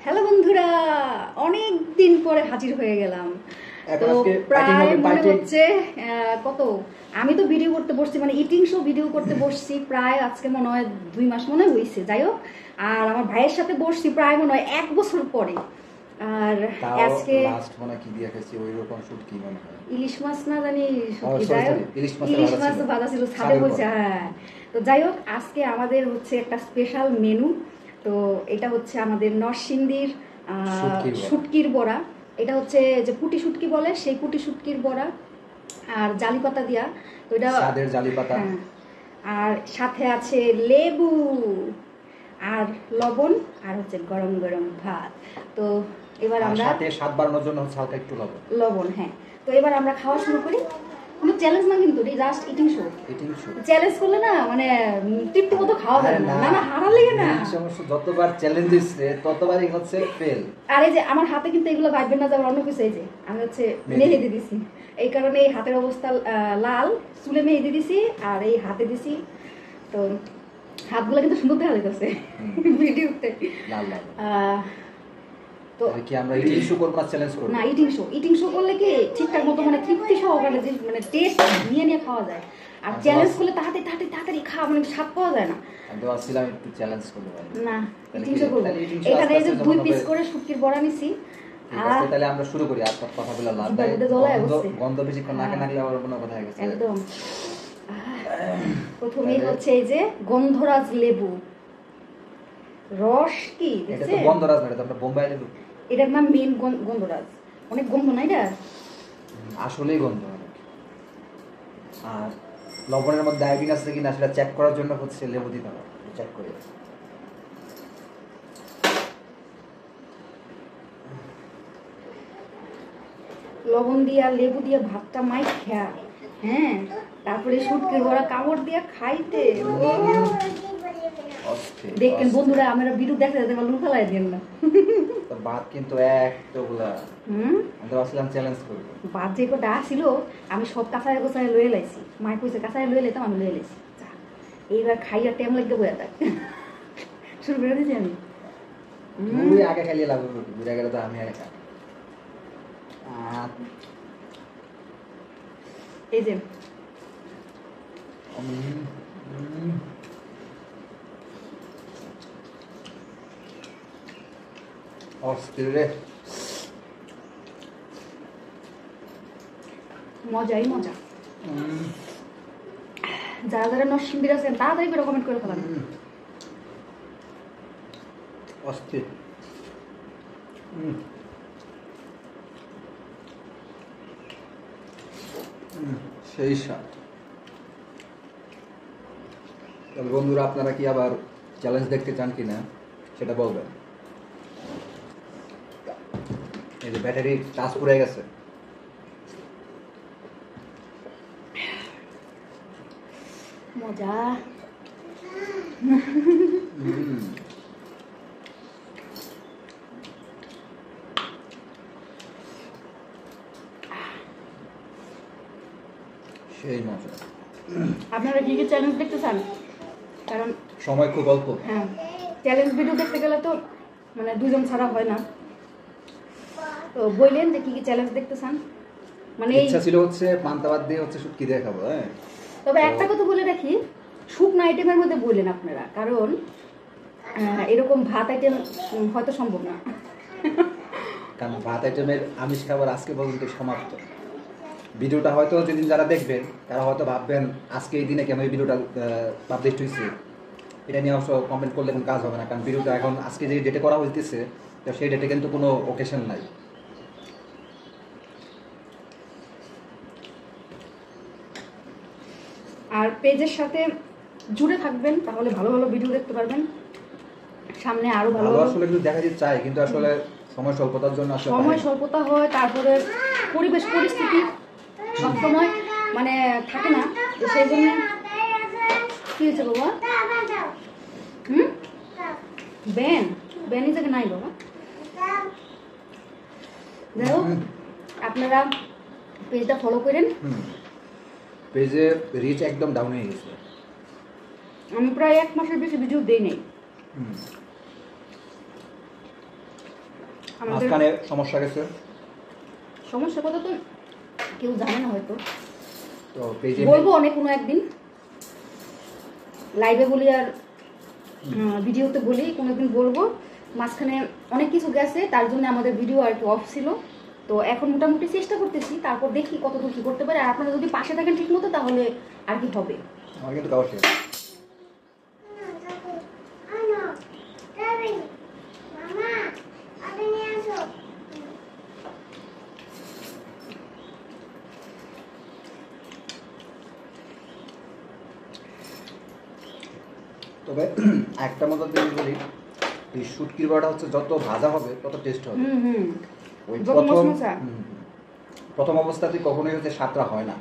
Hello বন্ধুরা, অনেক দিন পরে হাজির হয়ে গেলাম। তো প্রায় মনে হচ্ছে কত, আমি তো ভিডিও করতে বসছি, মানে ইটিং শো ভিডিও করতে বসছি প্রায় আজকে মনে হয় 2 মাস মনে হয়েছে। যাই হোক, আর আমার ভাইয়ের সাথে বসছি প্রায় মনে হয় 1 বছর পরে। আর আজকে লাস্ট মনে কি দিয়া খাইছি ওই রকম শুট কি মনে হয় ইলিশ মাছ না জানি শুটকি, যাই হোক ইলিশ মাছ ভাজা ছিল ছাদে বসে। হ্যাঁ, তো যাই হোক আজকে আমাদের হচ্ছে একটা স্পেশাল মেনু। তো এটা হচ্ছে আমাদের নরসিংদীর শুটকির বড়া। এটা হচ্ছে যে পুটি শুটকি বলে, সেই পুটি শুটকির বড়া আর জালি পাতা দিয়া। তো এটা স্বাদের জালি পাতা, আর সাথে আছে লেবু আর লবণ আর হচ্ছে গরম গরম ভাত। তো এবার আমরা সাথে স্বাদ বাড়ানোর জন্য হচ্ছে হালকা একটু লবণ। হ্যাঁ, তো এবার আমরা খাওয়া শুরু করি। কোনো চ্যালেঞ্জ না কিন্তু, জাস্ট ইটিং শো। চ্যালেঞ্জ করলে না মানে তৃপ্তি মতো খাওয়া যাবে না, না হারার লাগে না। সমস্যা যতবার চ্যালেঞ্জ দিচ্ছে ততবারই হচ্ছে ফেল। আর এই যে আমার হাতে কিন্তু এগুলো ভাববেন না যে অন্য কিছু, এই যে আমি হচ্ছে মেহেদি দিছি, এই কারণে এই হাতের অবস্থা লাল। চুলে মেহেদি দিছি আর এই হাতে দিছি, তো হাতগুলো কিন্তু সুন্দর দেখা যাচ্ছে ভিডিওতে। তো কি আমরা ইটিং শো করব না চ্যালেঞ্জ করব? না, ইটিং শো করলে কি ঠিকঠাক মতো মানে তৃপ্তি সহকারে যে মানে টেস্ট নিয়ে খাওয়া যায়। আর চ্যালেঞ্জ করলে তাড়াতাড়ি খাওয়া মানে স্বাদ পাওয়া যায় না। আমি তো আসছিলাম একটু চ্যালেঞ্জ করব না, ইটিং শো করব। এখানে এই যে 2 পিস করে শুটকির বড়া নিছি। তাহলে আমরা শুরু করি। আর কথা বলে লাভ নাই, গন্ধ বেশিক্ষণ নাকে লাগলে আবার কোনো কথা হয়ে গেছে একদম। প্রথমেই হচ্ছে এই যে গন্ধরাজ লেবু রস। কি এটা তো গন্ধরাজ না, এটা তো বোম্বাই লেবু। এটার নাম মেন গন্ধরাজ। অনেক গন্ধ না এটা, আসলেই গন্ধ অনেক। আর লবণের মধ্যে আয়োডিন আছে কিনা সেটা চেক করার জন্য হচ্ছে লেবু দিতে হবে, চেক করে। লবণ দিয়া লেবু দিয়া ভাতটা মাই খেয়া, হ্যাঁ, তারপরে শুটকির বড়া কামড় দিয়া খাইতে। দেখেন বন্ধুরা, আমরা ভিডিও দেখতে যেতে পারলাম, ফেলাই দেন না। ভাত কিন্তু একটুগুলা আমরা আসলাম চ্যালেঞ্জ করব। ভাত যে কটা ছিল আমি সব কাঁচায় গোছায় লয়ে লাইছি। মাই কইছে কাঁচায় লয়ে লাইতাম, আমি লয়ে লাইছি। এইবার খাইয়া টেম লাগতে বইয়া থাক শুরু করে দিয়েছি আমি। তুই আগে খাইলে লাগবে, বুঝা গেল তো আমি আগে খাই। এই যে মজাই মজা। যারা যারা নরসিংদীর আছেন তাড়াতাড়ি করে কমেন্ট করে ফেলান। অস্থির। সেই স্বাদ। তবে বন্ধুরা, আপনারা কি আবার চ্যালেঞ্জ দেখতে চান কিনা সেটা বলবেন। এই যে ব্যাটারি টাচ পড়ে গেছে। মজা। সেই মজা। আপনারা কি কি চ্যালেঞ্জ দেখতে চান? কারণ সময় খুব অল্প। হ্যাঁ, চ্যালেঞ্জ ভিডিও দেখতে গেলে তো মানে 2 জন ছাড়া হয় না। তো বললেন যে কি কি চ্যালেঞ্জ দেখতে চান। মানে ইচ্ছা ছিল হচ্ছে পান্তাবাদ দিয়ে হচ্ছে শুটকি দিয়ে খাবো। হ্যাঁ, তবে একটা কথা বলে রাখি, শুকনো আইটেমের মধ্যে বললেন আপনারা, কারণ এরকম ভাত আইটেম হয়তো সম্ভব না। কারণ ভাত আইটেমের আমিষ খাবার আজকে পর্যন্ত সমাপ্ত। ভিডিওটা হয়তো যেদিন যারা দেখবেন তারা হয়তো ভাববেন আজকে এই দিনে কেন এই ভিডিওটা পাবলিশ হয়েছে। এটা নিয়ে অবশ্য কমেন্ট করলে কোনো কাজ হবে না, কারণ ভিডিওটা এখন আজকে যে ডেটে করা হইতেছে সেই ডেটে কিন্তু কোনো ওকেশন নাই। আর পেজের সাথে জুড়ে থাকবেন, তাহলে ভালো ভালো ভিডিও দেখতে পারবেন। সামনে আরো ভালো আসলে কিন্তু দেখা যেতে চাই, কিন্তু আসলে সময় স্বল্পতার জন্য সময় স্বল্পতা হয়, তারপরে পরিবেশ পরিস্থিতি সবসময় মানে থাকে না, তো সেই জন্য। কি হয়েছে বাবা? ব্যান এই জায়গায় নাই বাবা। যাই হোক, আপনারা পেজটা ফলো করেন। পেজে রিচ একদম ডাউন হয়ে গেছে। আমি প্রায় 1 মাসের বেশি ভিডিও দেই নাই। মাঝখানে সমস্যা গেছে। সমস্যা কথা তো কেউ জানে না হয়তো, তো পেজে বলবো অনেক কোনো একদিন লাইভে বলি আর ভিডিওতে বলি, কোনো একদিন বলবো। মাঝখানে অনেক কিছু গেছে, তার জন্য আমাদের ভিডিও আর কি অফ ছিল। তো এখন মোটামুটি চেষ্টা করতেছি, তারপর দেখি কতদূর কি করতে পারে। আর আপনারা যদি পাশে থাকেন ঠিক মতো তাহলে আর কি হবে। আমার কিন্তু খাওয়া শেষ। তবে একটা মতো জিনিস বলি, এই শুটকির বড়াটা হচ্ছে যত ভাজা হবে তত টেস্ট হবে। ওই প্রথম অবস্থাতে কখনোই হচ্ছে স্বাদটা হয় না।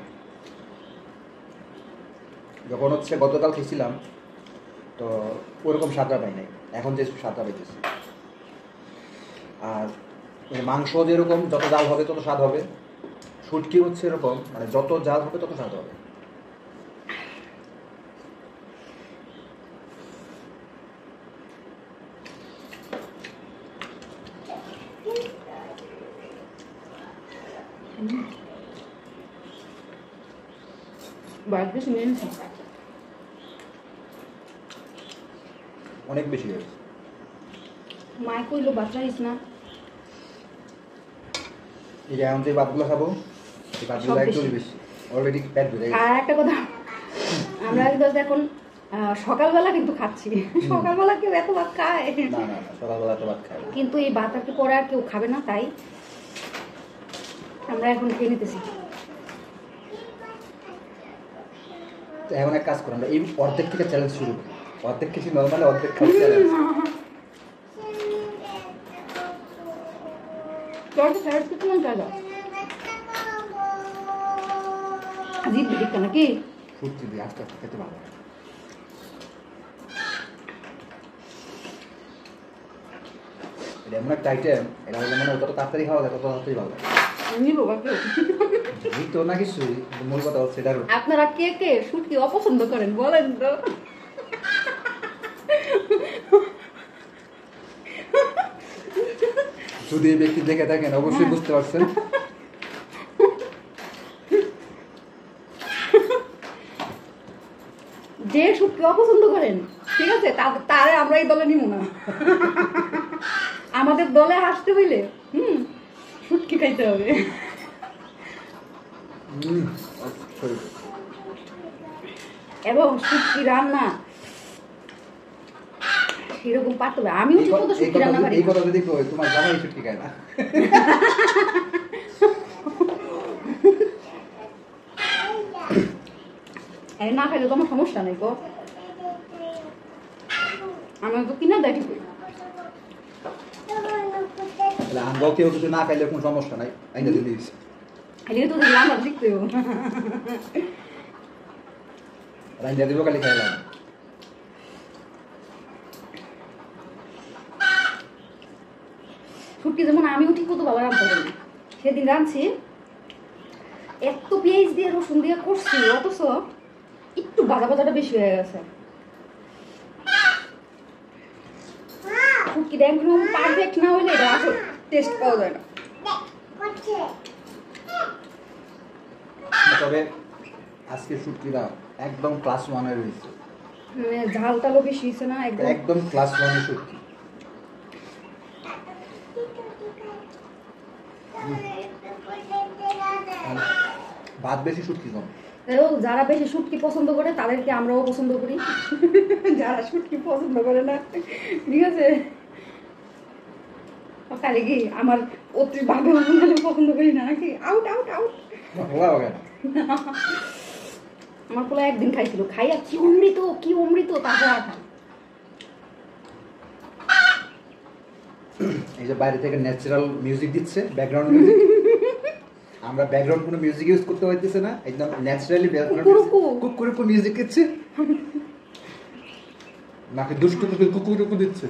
যখন হচ্ছে গতকাল খেয়েছিলাম তো ওরকম স্বাদটা পাই নাই, এখন যে স্বাদটা পাইতেছি। আর মাংস যেরকম যত জাল হবে তত স্বাদ হবে, শুটকি হচ্ছে এরকম, মানে যত জাল হবে তত স্বাদ হবে। অনেক বেশি হয়েছে। মায় কইলো বাচ্চাইস না, এই যে এখন যে ভাতগুলো খাবো এই ভাতগুলো একদমই বেশি, অলরেডি পেট ভরে গেছে। আর একটা কথা, আমরা এখন সকালবেলা কিন্তু খাচ্ছি, সকালবেলা কেউ এত ভাত খায় না? না না, সকালবেলা তো ভাত খায় কিন্তু এই ভাত আর কি পরে আর কেউ খাবে না, তাই আমরা এখন খেয়ে নিতেছি। তো এখন এক কাজ করো, আমরা এই অর্ধেক থেকে চ্যালেঞ্জ শুরু করি। অর্ধেক কিছু নর্মালি, অর্ধেক খাওয়া চ্যালেঞ্জ। তোর তো ফেরত কিছু মন চাইল আজিব দিক নাকি ফুটছি দিয়ে আস্তে আস্তে খেতে ভালো। এটা এমন একটা আইটেম, এটা হলে মানে যত তাড়াতাড়ি খাওয়া যায় তত তাড়াতাড়ি ভালো লাগে। এই তো না কিছু, মূল কথা হচ্ছে এটা। আপনারা কে কে শুটকি অপছন্দ করেন বলেন তো? যদি এই ব্যক্তি দেখে থাকেন অবশ্যই বুঝতে পারছেন। যে শুটকি অপছন্দ করেন, ঠিক আছে, তারে আমরা এই দলে নিব না। আমাদের দলে আসতে হইলে শুটকি খাইতে হবে। এবং শুটকি রান্না সেরকম পারতে হবে। আমিও ঠিক মতো শুটকি রান্না পারি। এই কথা যদি কই তোমার জামাই শুটকি খায় না। না খাইলে তো আমার সমস্যা নেই গো, আমি তো কিনা দেখি। আমরাও কেউ কিছু না খাইলে কোনো সমস্যা নাই, আইনা দিয়ে দিয়েছি। এদিকে তো দেখলাম আর দেখতে রাইন্দা দিব খালি খাইলাম। শুটকি যেমন আমিও ঠিক মতো ভালো রান্না করি না। সেদিন রাঁধছি, এত পেঁয়াজ দিয়ে রসুন দিয়ে করছি, অথচ একটু ভাজা ভাজাটা বেশি হয়ে গেছে। শুটকিটা একদম পারফেক্ট না হইলে এটা আসলে টেস্ট পাওয়া যায় না। তবে আজকে শুটকিটা একদম ক্লাস 1 এর হয়েছে, মানে ঝাল টালও বেশি হয়েছে না, একদম ক্লাস 1 এর শুটকি। ভাত বেশি শুটকি কম। যারা বেশি শুটকি পছন্দ করে তাদেরকে আমরাও পছন্দ করি, যারা শুটকি পছন্দ করে না, ঠিক আছে, তাহলে কি আমার অতি ভাবে পছন্দ করি না নাকি? Out out out. আমার পোলা একদিন খাইছিল, খাইয়া কি অমৃত কি অমৃত, তারপর আঠা। এই যে বাইরে থেকে ন্যাচারাল মিউজিক দিচ্ছে, ব্যাকগ্রাউন্ড মিউজিক। আমরা ব্যাকগ্রাউন্ড কোনো মিউজিক ইউজ করতে পারতেছে না, একদম ন্যাচারালি কুকুরকু মিউজিক দিচ্ছে, নাকি দুষ্টু কুকুরকু দিচ্ছে।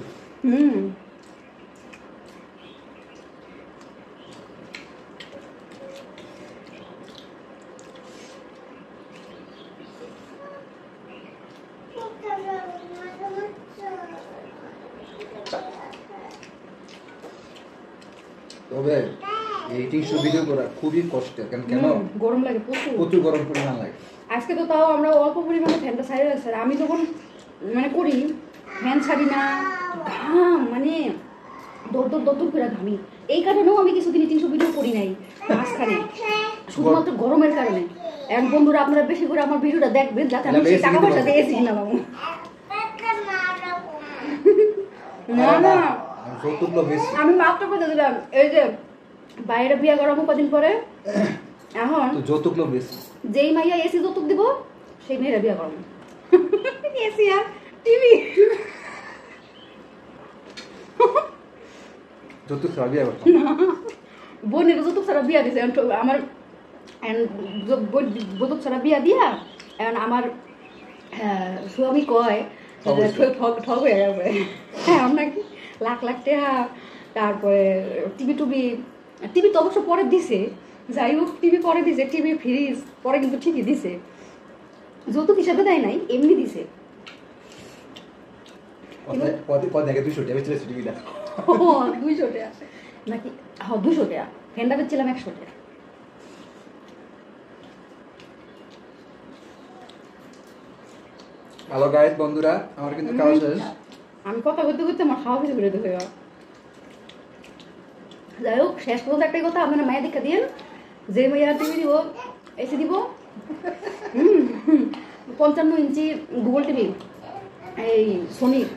তবে এই 300 ভিডিও করা খুবই কষ্টের, কেন গরম লাগে, প্রচুর গরম পরিমাণ লাগে। আজকে তো তাও আমরা অল্প পরিমাণে ফ্যানটা ছাড়িয়ে রাখছি। আমি যখন মানে করি ফ্যান ছাড়ি না, ঘাম মানে দর করে ঘামি। এই কারণেও আমি কিছুদিন 300 ভিডিও করি নাই মাঝখানে, শুধুমাত্র গরমের কারণে। এখন বন্ধুরা আপনারা বেশি করে আমার ভিডিওটা দেখবেন যাতে আমি টাকা পয়সা দিয়ে এসি কিনা পাবো। না আমি মাত্র কথা দিলাম, এই যে বাইরে বিয়ে করাবো কদিন পরে, এখন যৌতুক লোক বেশি, যেই মাইয়া এসি যৌতুক দিব সেই মেয়েরা বিয়ে করাবো। এসি আর টিভি যৌতুক ছাড়া বিয়ে করতাম বোনের যৌতুক ছাড়া বিয়া দিছে আমার, যৌতুক ছাড়া বিয়া দিয়া এখন আমার স্বামী কয় ঠগ হয়ে যাবে। হ্যাঁ আমরা কি লাখ লাখ টাকা, তারপরে টিভি তো অবশ্য পরে দিছে, যাই হোক টিভি পরে দিছে, টিভি ফ্রিজ পরে কিন্তু ঠিকই দিছে, যৌতুক হিসাবে দেয় নাই, এমনি দিছে। 200 টাকা নাকি? হ্যাঁ 200 টাকা, ফ্যানটা বেচছিলাম 100 টাকা। হ্যালো গাইস বন্ধুরা, আমার কিন্তু খাওয়া শেষ। আমি কথা বলতে বলতে আমার খাওয়া কিছু বেরোতে হয়ে, যাই হোক শেষ পর্যন্ত একটাই কথা, আপনারা মায়া দীক্ষা দিয়েন, যে মাইয়া টিভি দিব এসি দিব 55 ইঞ্চি গুগল টিভি এই সোনির,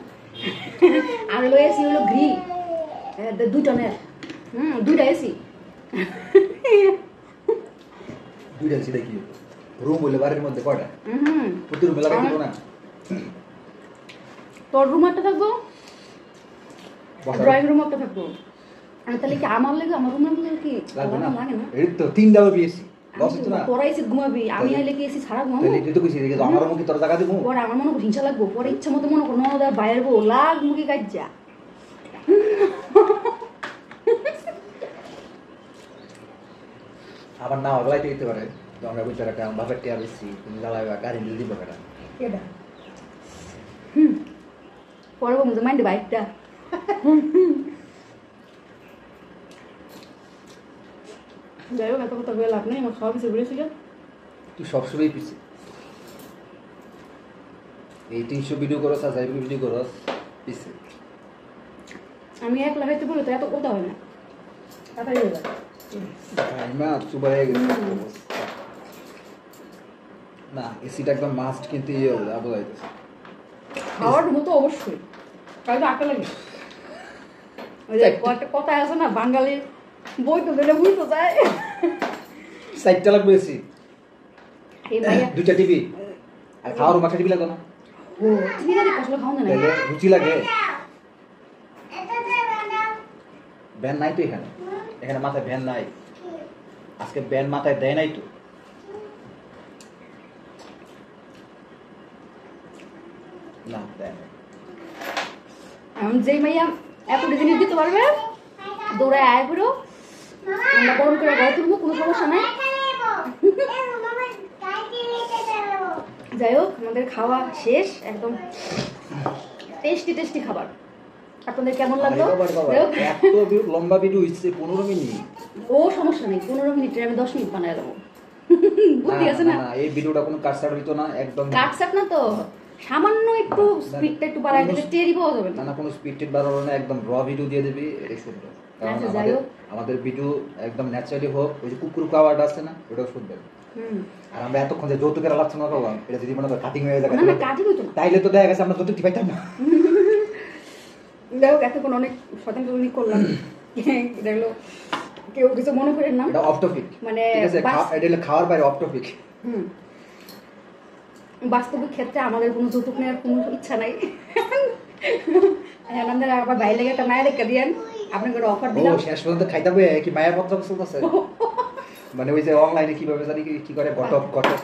আর হলো এসি হলো গ্রি 2 টনের, 2টা এসি। 2টা এসি দেখি রুম বলে বাড়ির মধ্যে কয়টা? প্রতি রুমে লাগাই দিব না? তোর রুম একটা থাকবো, ড্রয়িং রুম একটা থাকবো, তাহলে কি আমার লাগে আমার রুমের মধ্যে কি লাগে না? এই তো 3টা এসি লস হতো না, তোরা এসি ঘুমাবি, আমি আইলে কি এসি ছাড়া ঘুমাবো? তাহলে তুই তো কইছিস যে আমার রুমে কি তোর জায়গা দিব? পরে আমার মনে হিংসা লাগবো, পরে ইচ্ছা মতো মনে করো ননদ আর বাইরের বউ লাগ মুখে কাজ যা। আবার না ওগুলাই দিতে পারে, তো আমরা বুঝতে রাখা বাপের টিয়া বেশি, তুমি জ্বালাইবা গাড়ি দিয়ে দিব কেটা এটা পরে বলবো মাইন্ড বাইকটা যাই হোক এত কথা বলে লাভ নেই, আমার সব কিছু বলেছিল। তুই সবসময় পিছিয়ে এই 300 ভিডিও করো, সাজাই ভিডিও করো পিছিয়ে। আমি এক লাগাইতে বলে তো এত কথা হয় না, তাড়াতাড়ি হয়ে যায়। মা সুবাই গেছে না, এসিটা একদম মাস্ট কিন্তু ইয়ে হবে আবু যাইতেছে খাওয়ার মতো অবশ্যই, কারণ আটা লাগে। ওই যে কথা আছে না বাঙালির বই তো দিলে বুঝতে যায়, 4টা লাগবে এসি, 2টা টিভি আর খাওয়ার রুম একটা টিভি লাগবে না? ও টিভি লাগে আসলে খাওয়া না, রুচি লাগে। ব্যান নাই তো এখানে, এখানে মাথায় ভ্যান নাই, আজকে ব্যান মাথায় দেয় নাই তো। না দেয় নাই। যেই মাইয়া এত জিনিস দিতে পারবে দৌড়ায় আয় পুরো, আমরা গরম করে গায়ে তুলবো, কোনো সমস্যা নাই। যাই হোক আমাদের খাওয়া শেষ, একদম টেস্টি খাবার। আপনাদের কেমন লাগলো? লম্বা ভিডিও হচ্ছে 15 মিনিট। ও সমস্যা নেই, 15 মিনিটে আমি 10 মিনিট বানায় দেবো, বুদ্ধি আছে না? এই ভিডিওটা কোনো কাটছাট হইতো না, একদম কাটছাট না তো, সামান্য একটু স্পিডটা একটু বাড়াই দিলে টেরই পাওয়া যাবে না। কোনো স্পিড টেট বাড়ানো না, একদম র ভিডিও দিয়ে দিবি, এটাই সুন্দর। কারণ আমাদের ভিডিও একদম ন্যাচারালি হোক, ওই যে কুকুর খাওয়াটা আছে না ওটাও সুন্দর। আর আমরা এতক্ষণ যে যৌতুকের আলোচনা করলাম, এটা যদি মনে হয় কাটিং হয়ে যায় তাইলে তো দেখা গেছে আমরা যৌতুক পাইতাম না। যাই হোক এতক্ষণ অনেক স্বতন্ত্র করলাম, দেখলো কেউ কিছু মনে করেন না, এটা অফ টপিক, মানে এটা হলো খাওয়ার বাইরে অফ টপিক। বাস্তবিক ক্ষেত্রে আমাদের কোনো যৌতুক নেওয়ার কোনো ইচ্ছা নাই। আমাদের আবার বাইরে লেগে একটা মায়া রেখে দিয়েন, আপনাকে অফার দিলাম। শেষ পর্যন্ত খাইতে হবে কি মায়া পত্র চলতেছে, মানে ওই যে অনলাইনে কিভাবে জানি কি করে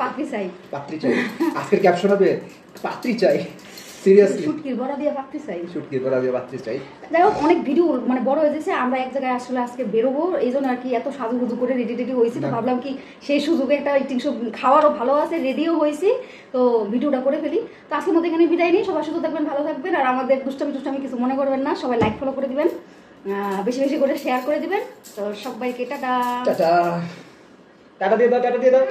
পাত্রী চাই। আজকের ক্যাপশন হবে পাত্রী চাই, সিরিয়াসলি শুটকির বড়া দিয়ে পাত্রী চাই। যাই হোক অনেক ভিডিও মানে বড় হয়ে যাচ্ছে, আমরা এক জায়গায় আসলে আজকে বেরোবো, এই জন্য আর কি এত সাজুগুজু করে রেডি হয়েছি। তো ভাবলাম কি সেই সুযোগে একটা 300 খাওয়ারও ভালো আছে, রেডিও হয়েছি, তো ভিডিওটা করে ফেলি। তো আজকের মধ্যে এখানে বিদায় নিই, সবাই সুস্থ থাকবেন, ভালো থাকবেন, আর আমাদের দুষ্টামি কিছু মনে করবেন না, সবাই লাইক ফলো করে দিবেন। বেশি বেশি করে শেয়ার করে দিবেন। তো সবাইকে টাটা। টাটা, টাটা দিয়ে দাও, টাটা দিয়ে দাও।